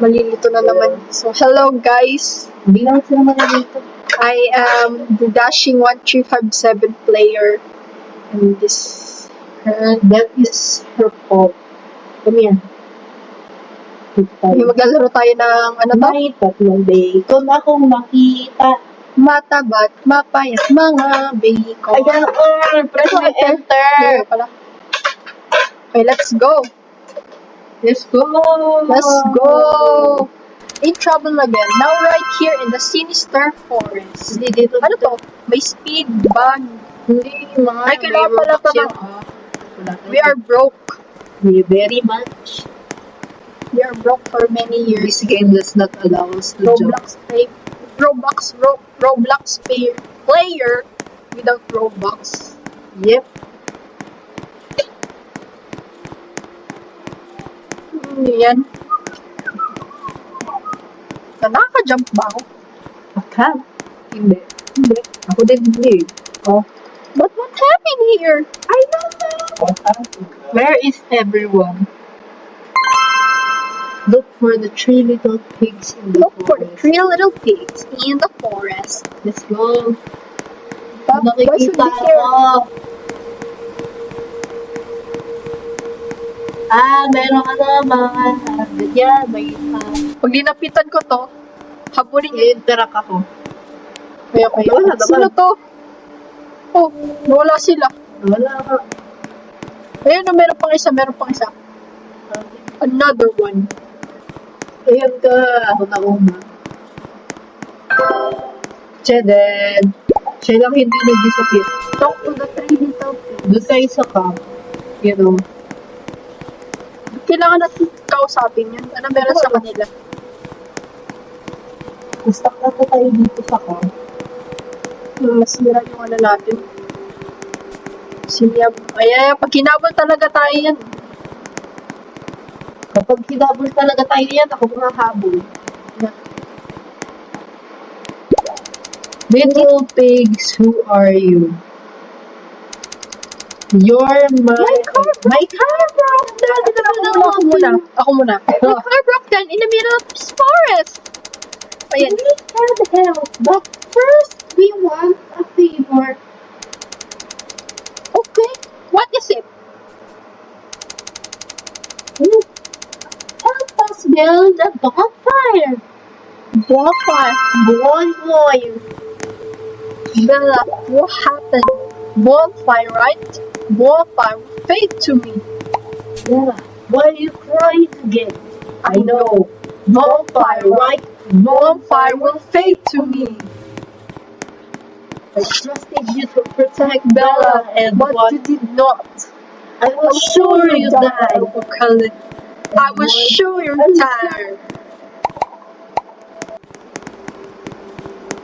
Malilito na naman. So, hello guys. Hindi naman sila malilito. I am the Dashing 1357 player. And this... That is her fault. Come here. May maglalaro tayo ng ano to? May tatlong bacon akong makita. Matabat, mapayat, mga bacon. Ayan, press Ito, my enter. Here pala. Okay, let's go. Let's go. Let's go. In trouble again. Now right here in the sinister forest. Hindi dito. Ano to? May speed bag. Hindi, mga Ay, kailangan pala Robux pa yan, ng- Wala We are broke. very much. We are broke for many years. This game does not allow us to jump. Roblox player without Robux. Yep. Yan. So, nakaka-jump ba ako? Akal. Hindi. Hindi. Ako din hindi. Oh. But what happened here? I don't know. Where is everyone? Look for the 3 little pigs in the Look for the forest. 3 little pigs in the forest. Let's go. Why should Nakikita we care? ako. Meron ka naman. Ganyan, may Pag dinapitan ko to, habulin niya. interact ako. Kaya Wala naman. Sino to? Oh, wala sila. Wala ka. Ayun, oh, meron pang isa. Another one. Ayan ka. Ako na una. Siya din. Siya lang hindi nag-disappear. Talk to the 3 little pigs. Doon tayo sa camp. You know. Kailangan natin kausapin yun. Ano meron sa kanila? Stuck na to tayo dito sa camp. Masira yung ano natin. Ay, pag kinabol talaga tayo yan. Kapag hinabol talaga tayo yan, ako mga habol. Little pigs, who are you? You're my car broke down in the middle of Ako muna. My car broke down in the middle of this forest. Ayan. We need help, but first we want a favor. Okay. What is it? You help us build a bonfire. Bonfire. Bonfire. Bella, what happened? Bonfire, right? Bonfire. Fade to me. Yeah. Why are you crying again? I know. Bonfire, right? Bonfire will fade to me. I trusted you to protect Bella, and but what? you did not. I was sure you died. I was sure you're tired.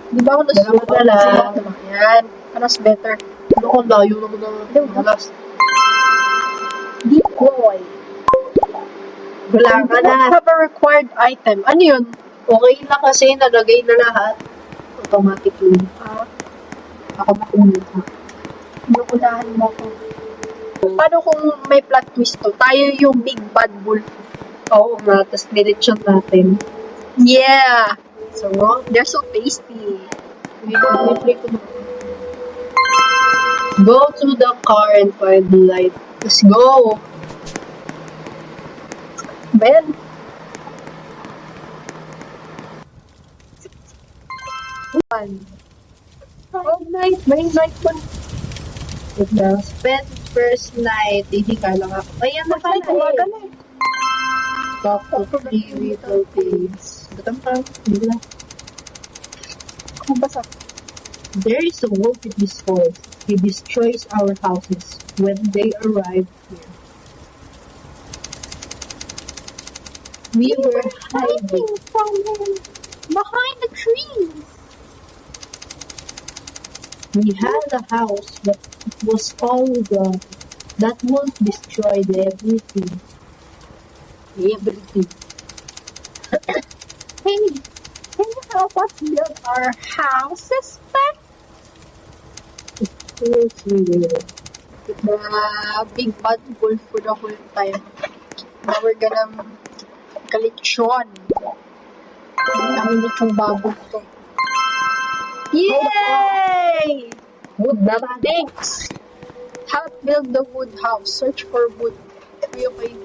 Di ba ako nasuko? Dala. Yan. Anas better. Ano ko layo naman ng malas? Decoy. Wala ka I na. don't have a required item. Ano yun? Okay na kasi nalagay na lahat. Automatic yun. Ako makunod ha. Inuunahan mo ko. Paano kung may plot twist to? Tayo yung big bad wolf. Oo nga, tapos nilitsyon natin. Yeah! So, they're so tasty. Go to the car and find the light. Let's go! Ben? Oh, night. May night po. Good na. Spend first night. Hindi ka lang ako. Ayan na pala eh. Talk to 3 little pigs. Batang pa. Hindi lang. Basa. There is a wolf in this forest. He destroys our houses when they arrive here. We were hiding. from him behind the trees. We had a house, but it was all gone. That wolf destroyed everything. Everything. Hey, can you help us build our houses back? The big bad wolf for the whole time. Now we're gonna kaliksyon. Ang litsong baboy to. Yay! Wood na. Thanks! Help build the wood house. Search for wood. Okay.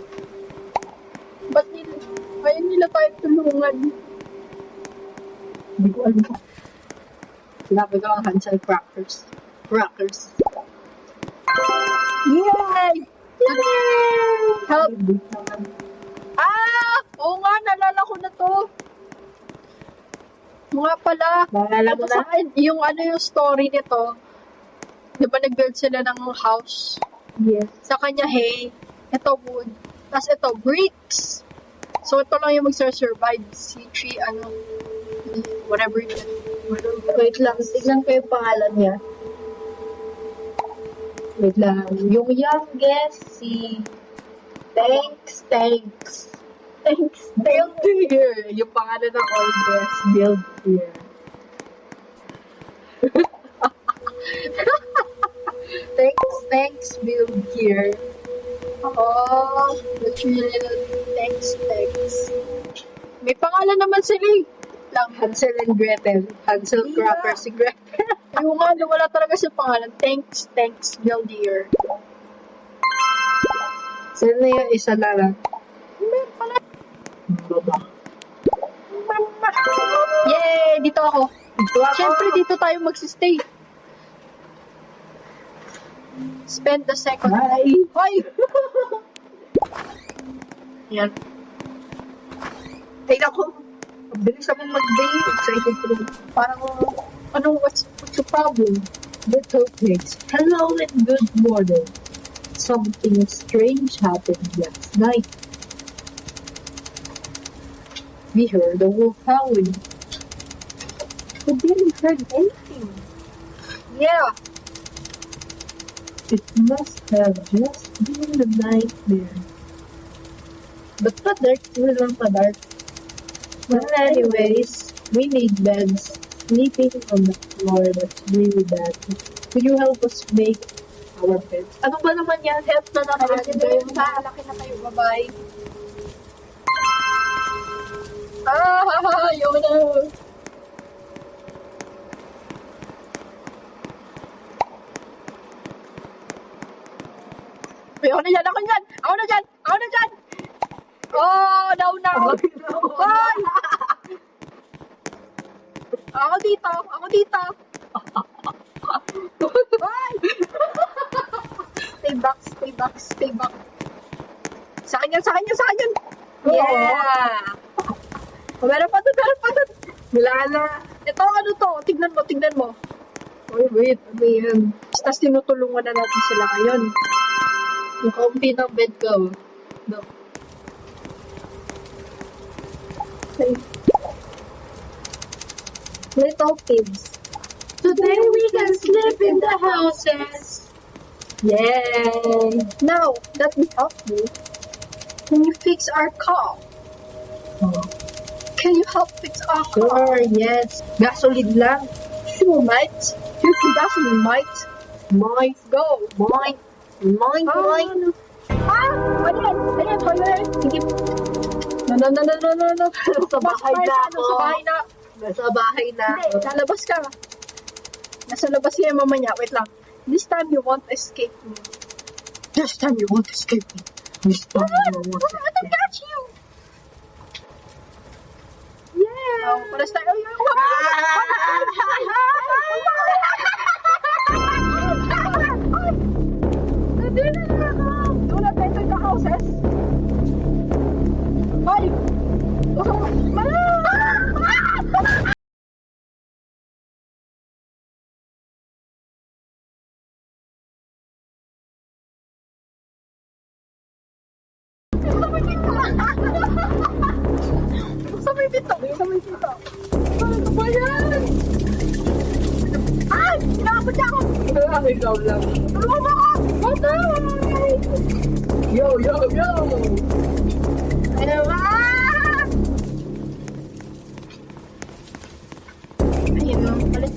Ba't nila, ayaw nila tayo tulungan? Hindi ko alam. Sinabi ko ang Hansel Crackers. Crackers. Yay! Help! Ah! Oo nga, naalala ko na to. Mga pala. Naalala mo Ito na? sa akin, yung yung story nito, di ba nag-build sila ng house? Yes. Sa kanya, hay, ito wood, tapos ito, bricks. So, ito lang yung mag-survive. Si tree, whatever yun. Wait lang, tignan ko yung pangalan niya. Wait lang. Yung youngest, si Thanks. Build here. Yung pangalan ng oldest, build here. Thanks, build here. Oh, the three little thanks. May pangalan naman sila eh. Lang, Hansel and Gretel. Hansel Crackers si Gretel. yung nga, wala talaga siya pangalan. Thanks, build here. Sino na yung isa na lang? Meron pala. Baba. Yay! Dito ako. Ito ako. Siyempre, dito tayo magsistay. Spend the second. Bye. Hoy! Yan. Ay, ako. Ang bilis akong mag-day. Excited ko. Parang, what's the problem? Little pigs. Hello and good morning. Something strange happened last night. We heard a wolf howling. We didn't heard anything. Yeah. It must have just been a nightmare. But pa-dark, walang pa-dark. Well, anyways, we need beds. Sleeping on the floor, that's really bad. Could you help us make our beds? Ano ba naman yan? Help na naman. Laki na kayo, bye-bye. Yun na. Ako na dyan! Oh, no. Hoy! Ako dito. Hoy! Stay back. Sa akin yan. Yeah! Meron pa doon. Wala na. Ito, to? Tignan mo. Oy, wait. Ano yan? Tapos tinutulungan na natin sila ngayon. Yung kaunti ng bed ko. No. Okay. Little pigs. Today we can sleep in the houses. Yay! Now, let me help you. Can you fix our car? Oh. Can you help fix our car? Sure, yes. Gasolid lang. Sure, mate. Here's the gasoline, mate. Mine. Go. Mine. Ayan. Sige. No. Nasa bahay na ako. Sa bahay na. Nasa bahay na Hindi, ako. lalabas ka. Nasa labas siya mama niya. Wait lang. This time you won't escape me. This time you won't escape me. This time you won't I escape me. got you. Yeah. Paras tayo. Wala tayo sa houses. Hoy! Sabay dito. Ano ba yan? Ay! Inaabot niya ako! Ikaw lang. Tulungan mo ako! Bye! Yo! Ano ba? Ayun o, palit.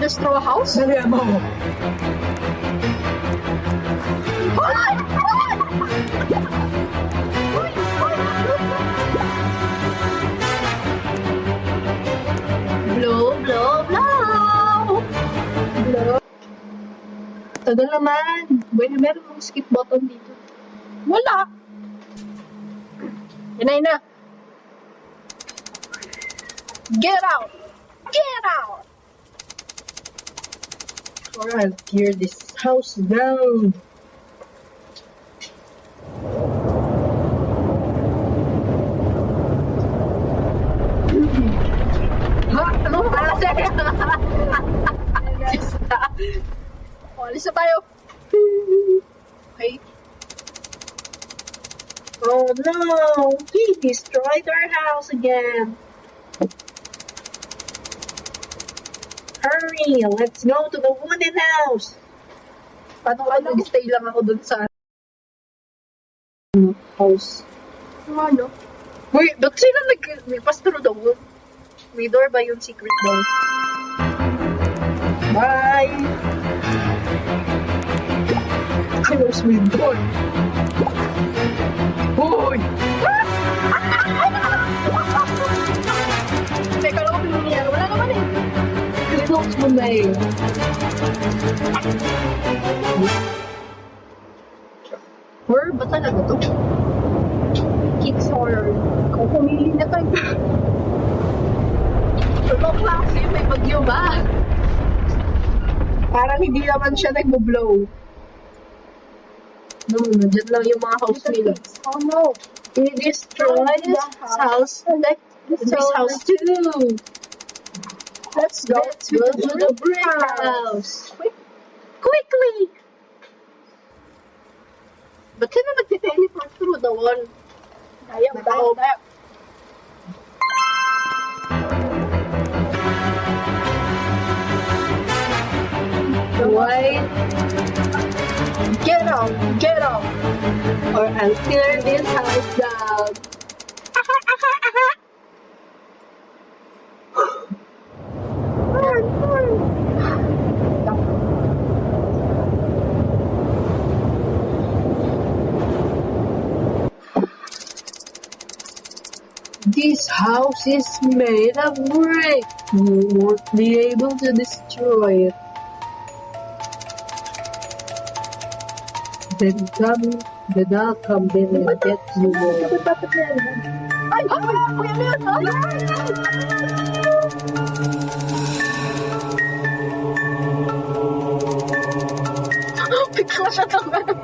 destroy a house? Dali mo. Blow, blow, blow! Hello? Tagal naman. Bueno, meron mong skip button dito. Wala! Yun na. Get out! Get out! Or I'll tear this house down. Ha? Ano? Alis na. O, alis na tayo. Okay. Oh no! He destroyed our house again. Hurry! Let's go to the wooden house. Paano ka nag-stay lang ako dun sa House. ano? Wait, ba't sila nag-pass through the wood? May door ba yung secret door? Bye! Close my door. Hoy! Teka lang kung nangyayari. Wala naman eh. Close mo na eh. Horror ba talaga to? Kids horror. Kung pumili na tayo. Ano klase? May bagyo ba? Parang hindi naman siya nag-blow. No, nandiyan lang yung mga house nila. Oh no. We destroyed this house. Like This house too. Let's go Let's go to the brick house. Quickly! Ba't sila nag-teleport through the wall? Kaya ba tayo? Why? Get out! Get out! Or I'll tear this house down. This house is made of brick. You won't be able to destroy it. Then I'll come in and get you more. Ay! Ay! Kuya Leon! Ay! Bigla siya naman.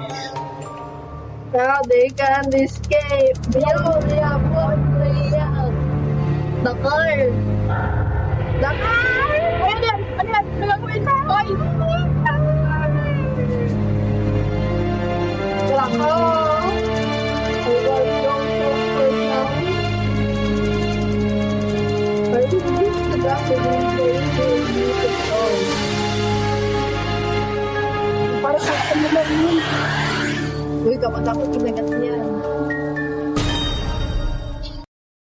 Now they can escape. Liam! The car. Dakar! Kuya Leon! Ano yan? Ano gagawin mo? Ay! Ako. I was so comfort now. I will use the gasoline station you can go. Para sa ano lang yun? Uy, dapat ako kinagat niya.